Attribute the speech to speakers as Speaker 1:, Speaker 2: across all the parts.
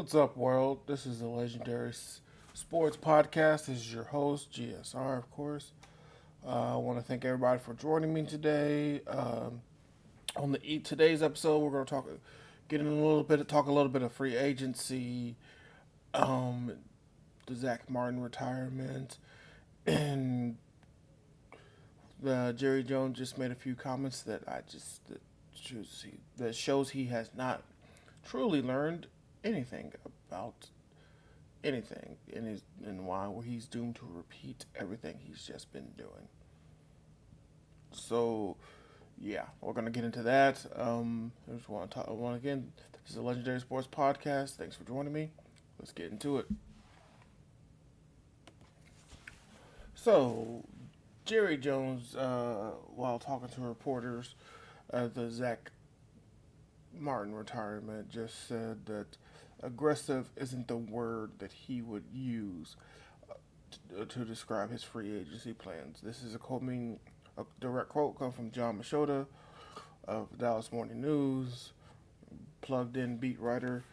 Speaker 1: What's up, world? This is the Legendary Sports Podcast. This is your host, GSR, of course. I want to thank everybody for joining me today. On today's episode, we're going to talk a little bit of free agency, um, the Zack Martin retirement, and Jerry Jones just made a few comments that shows he has not truly learned anything about anything in why where he's doomed to repeat everything he's just been doing. So yeah, we're gonna get into that. I just want to talk. Again. This is a Legendary Sports Podcast. Thanks for joining me. Let's get into it. So Jerry Jones, while talking to reporters, the Zack Martin retirement, just said that aggressive isn't the word that he would use to describe his free agency plans. This is a direct quote comes from John Machota of Dallas Morning News, plugged in beat writer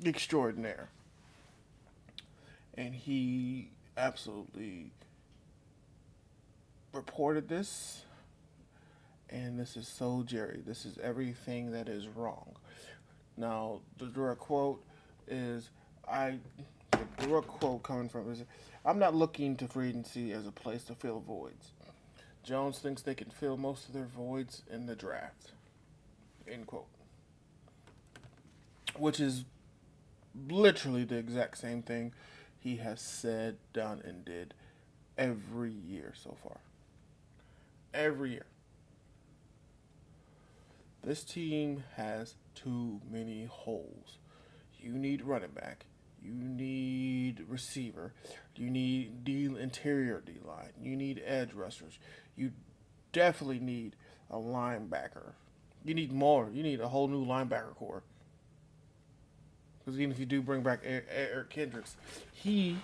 Speaker 1: extraordinaire. And he absolutely reported this, and this is so Jerry. This is everything that is wrong. Now, the direct quote is, the direct quote coming from is, I'm not looking to free agency as a place to fill voids. Jones thinks they can fill most of their voids in the draft. End quote. Which is literally the exact same thing he has said, done, and did every year so far. Every year. This team has too many holes. You need running back. You need receiver. You need interior D line. You need edge rushers. You definitely need a linebacker. You need more. You need a whole new linebacker core. Because even if you do bring back Eric Kendricks, he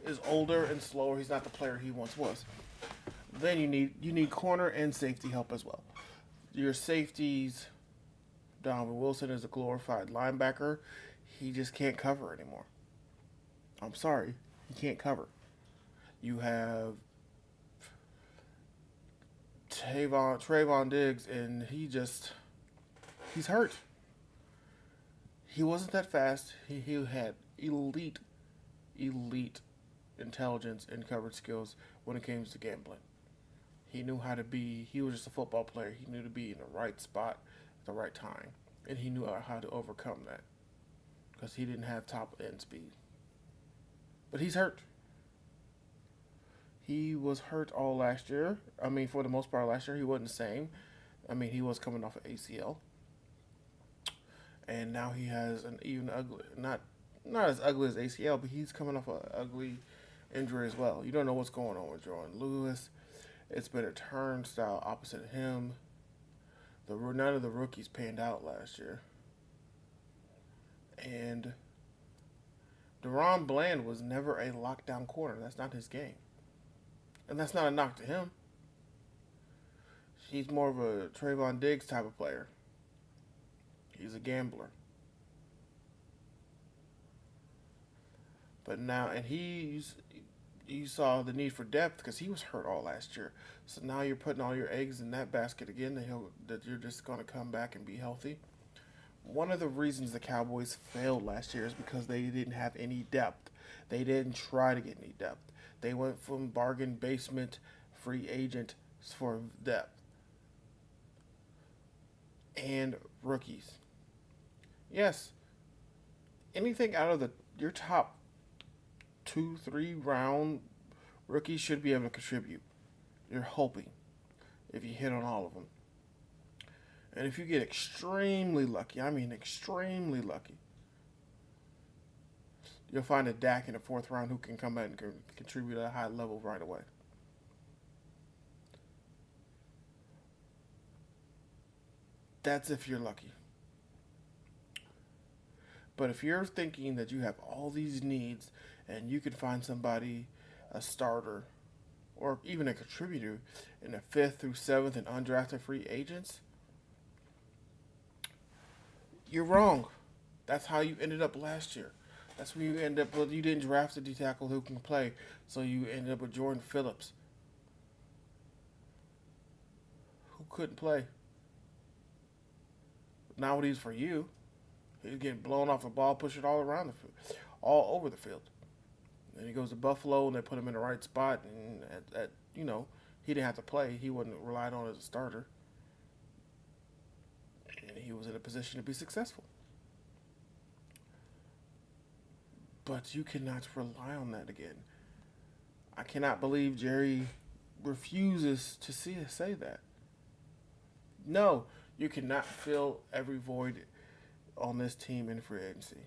Speaker 1: is older and slower. He's not the player he once was. Then you need corner and safety help as well. Your safeties, Donovan Wilson is a glorified linebacker. He just can't cover anymore. I'm sorry, he can't cover. You have Trayvon Diggs, and he's hurt. He wasn't that fast. He had elite intelligence and coverage skills when it came to gambling. He was just a football player. He knew to be in the right spot at the right time. And he knew how to overcome that. Because he didn't have top end speed. But he's hurt. He was hurt all last year. I mean, for the most part last year, he wasn't the same. I mean, he was coming off of ACL. And now he has an even ugly, not as ugly as ACL, but he's coming off an ugly injury as well. You don't know what's going on with Jordan Lewis. It's been a turnstile opposite of him. None of the rookies panned out last year. And DaRon Bland was never a lockdown corner. That's not his game. And that's not a knock to him. He's more of a Trayvon Diggs type of player. He's a gambler. But now, and you saw the need for depth because he was hurt all last year. So now you're putting all your eggs in that basket again that you're just going to come back and be healthy. One of the reasons the Cowboys failed last year is because they didn't have any depth. They didn't try to get any depth. They went from bargain basement free agent for depth. And rookies. Yes, anything out of your top 2-3 round rookies should be able to contribute. You're hoping if you hit on all of them. And if you get extremely lucky, I mean extremely lucky, you'll find a Dak in the 4th round who can come out and contribute at a high level right away. That's if you're lucky. But if you're thinking that you have all these needs and you could find somebody, a starter, or even a contributor in the 5th through 7th and undrafted free agents, you're wrong. That's how you ended up last year. That's where you end up. Well, you didn't draft a D tackle who can play, so you ended up with Jordan Phillips, who couldn't play. Not what he's for you. He's getting blown off the ball, push it all around the field, all over the field. Then he goes to Buffalo, and they put him in the right spot, and he didn't have to play. He wasn't relied on as a starter, and he was in a position to be successful. But you cannot rely on that again. I cannot believe Jerry refuses to say that. No, you cannot fill every void on this team in free agency.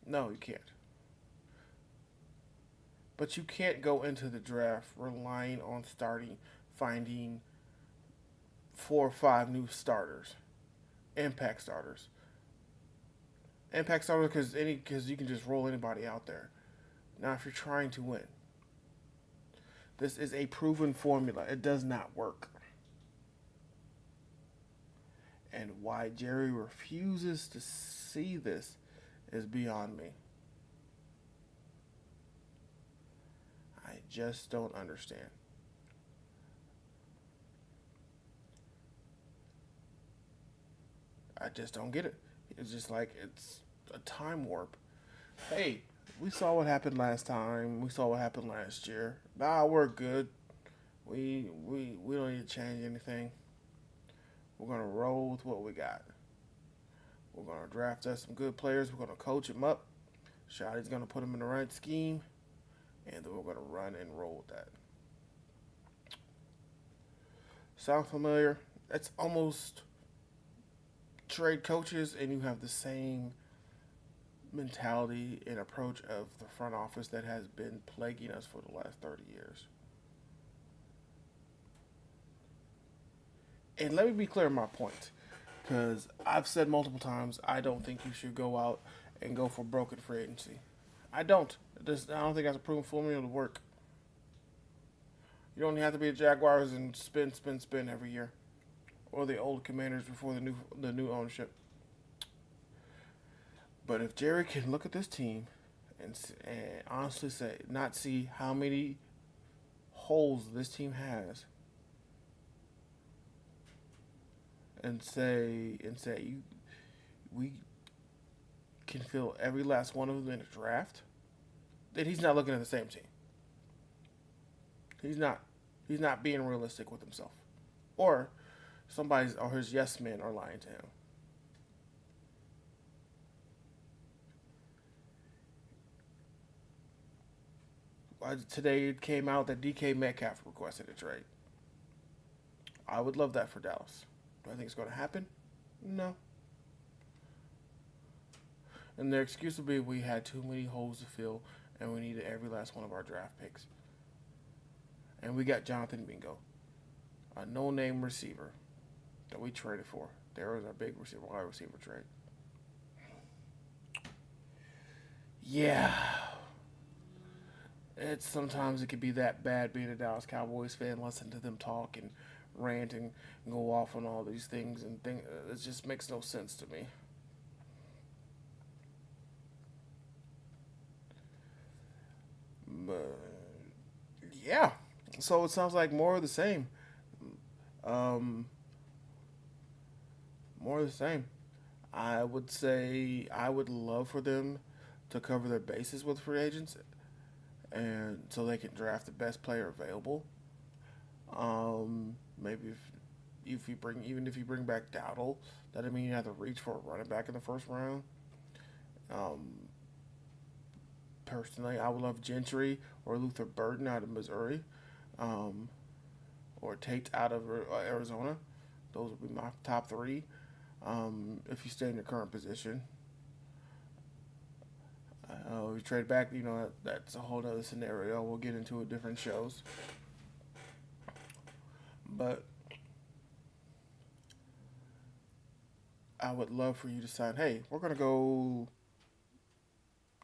Speaker 1: No, you can't. But you can't go into the draft relying on finding 4 or 5 new starters, impact starters, impact starters because you can just roll anybody out there. Now, if you're trying to win, this is a proven formula. It does not work. And why Jerry refuses to see this is beyond me. I just don't understand. I just don't get it. It's just like it's a time warp. Hey, we saw what happened last time. We saw what happened last year. Nah, we're good. We don't need to change anything. We're gonna roll with what we got. We're gonna draft us some good players. We're gonna coach them up. Shotty's gonna put them in the right scheme, and then we're gonna run and roll with that. Sound familiar? It's almost trade coaches, and you have the same mentality and approach of the front office that has been plaguing us for the last 30 years. And let me be clear on my point, because I've said multiple times I don't think you should go out and go for broken free agency. I don't. I don't think that's a proven formula to work. You don't have to be the Jaguars and spin, spin, spin every year, or the old Commanders before the new ownership. But if Jerry can look at this team and honestly not see how many holes this team has, and say we can fill every last one of them in a draft, then he's not looking at the same team. He's not. He's not being realistic with himself, or his yes men are lying to him. Today it came out that DK Metcalf requested a trade. I would love that for Dallas. Do I think it's going to happen? No. And their excuse will be we had too many holes to fill and we needed every last one of our draft picks. And we got Jonathan Mingo, a no-name receiver that we traded for. There was our big wide receiver trade. Yeah. Sometimes it could be that bad being a Dallas Cowboys fan. Listen to them talk and rant and go off on all these things and think it just makes no sense to me. But yeah, so it sounds like more of the same. Um, more of the same. I would say I would love for them to cover their bases with free agents, and so they can draft the best player available. Maybe if you bring back Dowdle, that doesn't mean you have to reach for a running back in the first round. Um, Personally, I would love Gentry or Luther Burden out of Missouri, um, or Tate out of Arizona. Those would be my top three. If you stay in your current position, we trade back. That's a whole other scenario. We'll get into it different shows. But I would love for you to sign. Hey, we're gonna go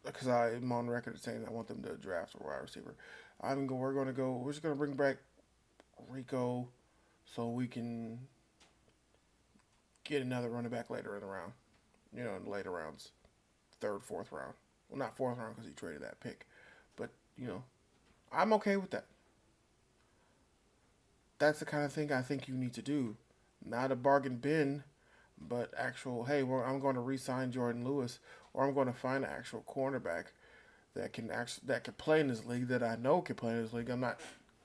Speaker 1: because I'm on record saying I want them to draft a wide receiver. We're gonna go. We're just gonna bring back Rico, so we can get another running back later in the round. in the later rounds, third, fourth round. Well, not fourth round because he traded that pick, but I'm okay with that. That's the kind of thing I think you need to do. Not a bargain bin, but actual. Hey, well, I'm going to re-sign Jordan Lewis, or I'm going to find an actual cornerback that can play in this league that I know can play in this league. I'm not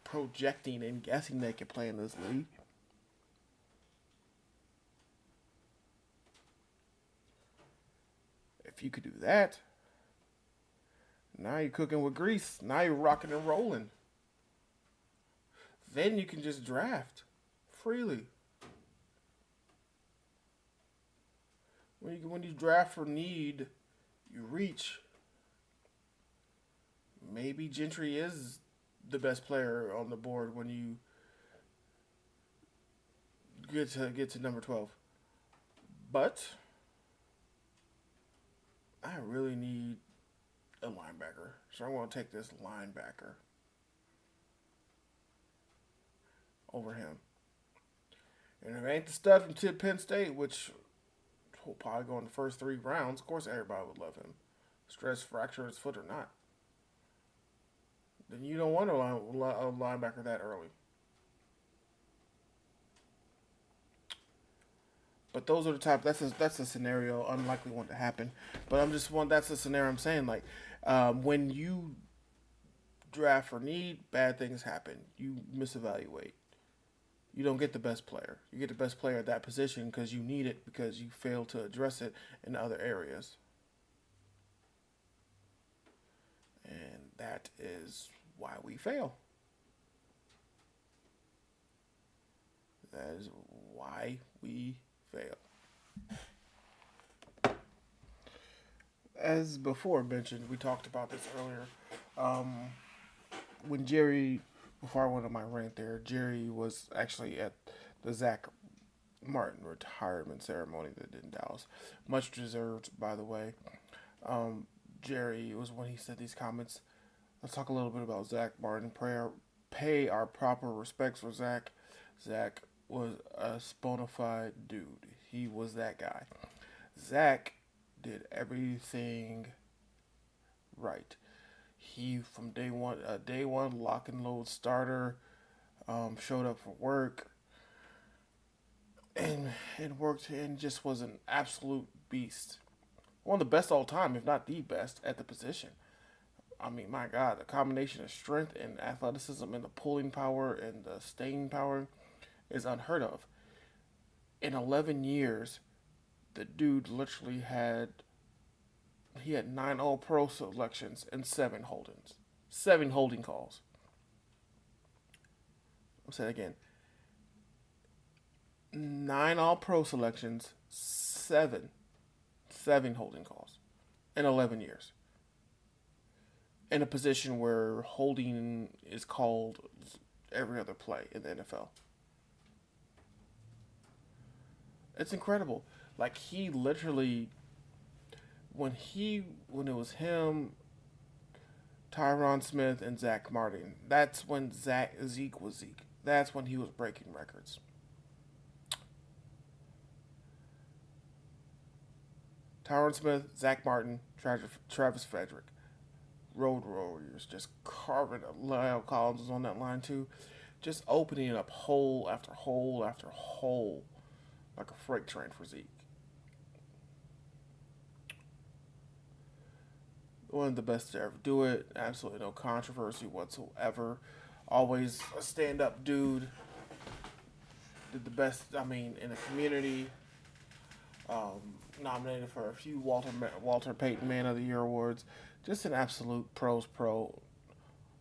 Speaker 1: projecting and guessing they can play in this league. If you could do that, now you're cooking with grease. Now you're rocking and rolling. Then you can just draft freely. When you draft for need, you reach. Maybe Gentry is the best player on the board when you get to number 12. But I really need a linebacker, so I'm going to take this linebacker over him. And if it ain't the stud from Penn State, which will probably go in the first 3 rounds, of course everybody would love him. Stress fracture his foot or not. Then you don't want a linebacker that early. But those are the type. That's a scenario unlikely one to happen. But I'm just one. That's a scenario I'm saying. Like when you draft for need, bad things happen. You misevaluate. You don't get the best player. You get the best player at that position because you need it because you fail to address it in other areas. And that is why we fail. That is why we fail. As before mentioned, we talked about this earlier. Um, when Jerry, before I went on my rant there, Jerry was actually at the Zack Martin retirement ceremony that did in Dallas. Much deserved, by the way. Jerry was when he said these comments. Let's talk a little bit about Zack Martin. Pay our proper respects for Zack. Zack was a bona fide dude. He was that guy. Zack did everything right. He from day one, lock and load starter, showed up for work, and it worked, and just was an absolute beast. One of the best all time, if not the best, at the position. I mean, my God, the combination of strength and athleticism and the pulling power and the staying power is unheard of. In 11 years, the dude literally had 9 All Pro selections and 7 holdings, 7 holding calls. I'll say it again: 9 All Pro selections, 7 holding calls in 11 years. In a position where holding is called every other play in the NFL. It's incredible. Like he literally, when it was him, Tyron Smith, and Zack Martin, that's when Zeke was Zeke. That's when he was breaking records. Tyron Smith, Zack Martin, Travis Frederick, Road Warriors, just carving up. Lyle Collins was on that line too, just opening up hole after hole after hole like a freight train for Zeke. One of the best to ever do it. Absolutely no controversy whatsoever. Always a stand up dude. Did the best, I mean, in the community. Nominated for a few Walter Payton Man of the Year awards. Just an absolute pros pro.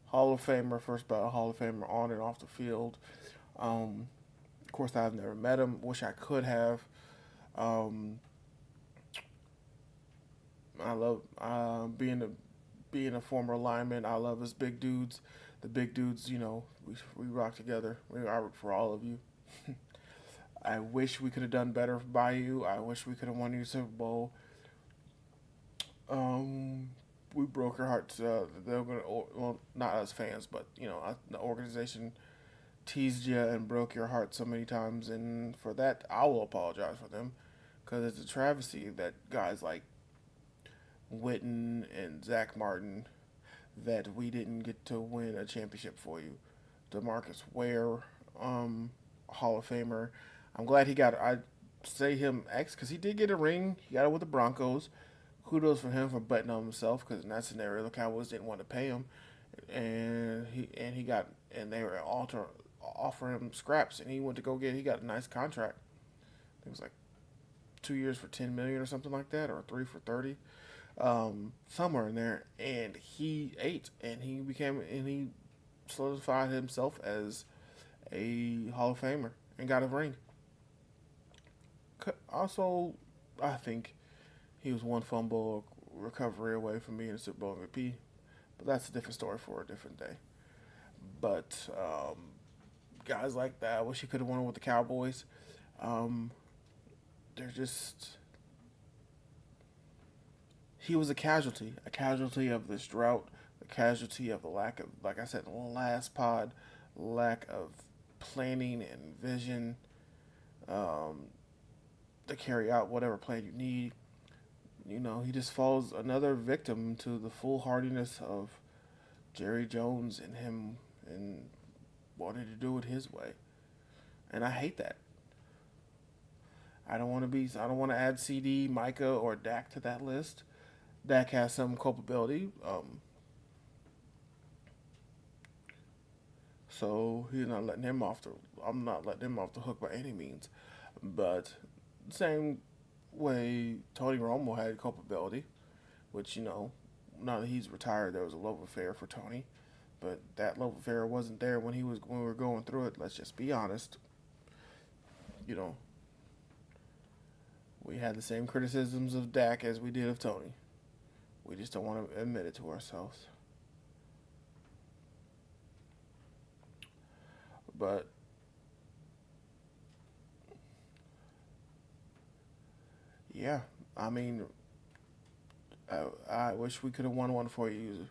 Speaker 1: Hall of Famer, first ballot Hall of Famer on and off the field. Of course, I've never met him. Wish I could have. Um, I love being a former lineman. I love his big dudes. The big dudes, we rock together. I root for all of you. I wish we could have done better by you. I wish we could have won your Super Bowl. We broke your hearts. They're gonna, well, not us fans, but the organization teased you and broke your heart so many times, and for that, I will apologize for them Because it's a travesty that guys like Witten and Zack Martin, that we didn't get to win a championship for you. DeMarcus Ware, Hall of Famer. I'm glad he got. I say him X because he did get a ring. He got it with the Broncos. Kudos for him for betting on himself, because in that scenario the Cowboys didn't want to pay him, and he got, and they were offering him scraps, and he went to go get. He got a nice contract. It was like 2 years for 10 million or something like that, or three for 30, somewhere in there. And he ate, and he solidified himself as a Hall of Famer and got a ring. Also, I think he was one fumble recovery away from being a Super Bowl MVP, but that's a different story for a different day. But guys like that, I wish he could have won with the Cowboys. Um, they're just, he was a casualty of this drought, a casualty of the lack of, like I said in the last pod, lack of planning and vision, um, to carry out whatever plan you need. He just falls another victim to the foolhardiness of Jerry Jones and him, and wanting to do it his way. And I hate that. I don't want to add CD, Micah, or Dak to that list. Dak has some culpability. So he's not letting him off the. I'm not letting him off the hook by any means. But same way Tony Romo had culpability, which now that he's retired, there was a love affair for Tony, but that love affair wasn't there when we were going through it. Let's just be honest. You know, we had the same criticisms of Dak as we did of Tony. We just don't want to admit it to ourselves. But yeah, I mean, I wish we could have won one for you,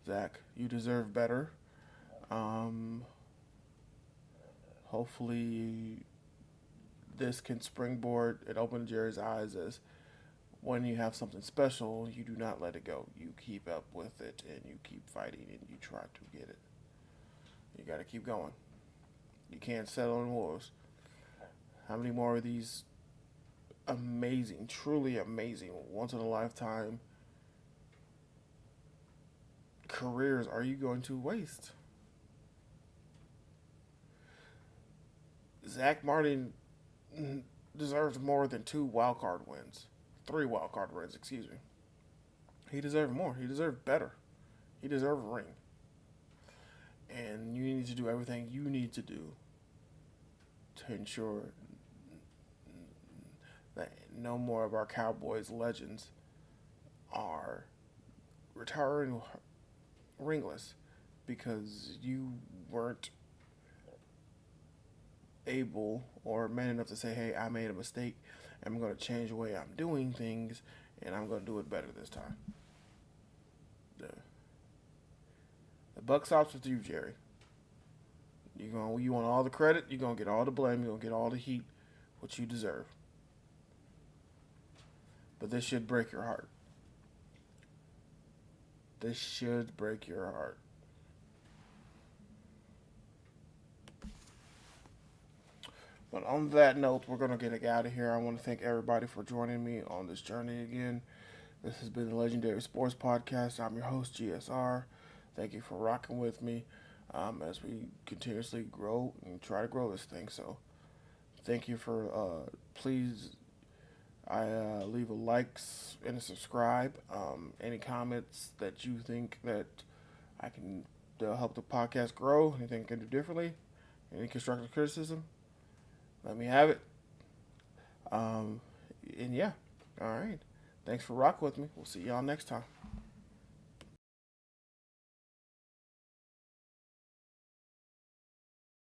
Speaker 1: Zach. You deserve better. Um, Hopefully, this can springboard and open Jerry's eyes as when you have something special, you do not let it go. You keep up with it and you keep fighting and you try to get it. You got to keep going. You can't settle in wars. How many more of these amazing, truly amazing, once in a lifetime careers are you going to waste? Zack Martin deserves more than two wild card wins, three wild card wins. Excuse me. He deserved more. He deserved better. He deserved a ring. And you need to do everything you need to do to ensure that no more of our Cowboys legends are retiring ringless because you weren't able or man enough to say, hey, I made a mistake. I'm going to change the way I'm doing things, and I'm going to do it better this time. The, the buck stops with you, Jerry. You want all the credit, you're going to get all the blame, you're going to get all the heat, what you deserve. But this should break your heart. This should break your heart. But on that note, we're going to get out of here. I want to thank everybody for joining me on this journey again. This has been the Legendary Sports Podcast. I'm your host, GSR. Thank you for rocking with me as we continuously grow and try to grow this thing. So thank you for, please, leave a likes and a subscribe. Any comments that you think that I can help the podcast grow, anything I can do differently, any constructive criticism, let me have it. And yeah, all right. Thanks for rocking with me. We'll see y'all next time.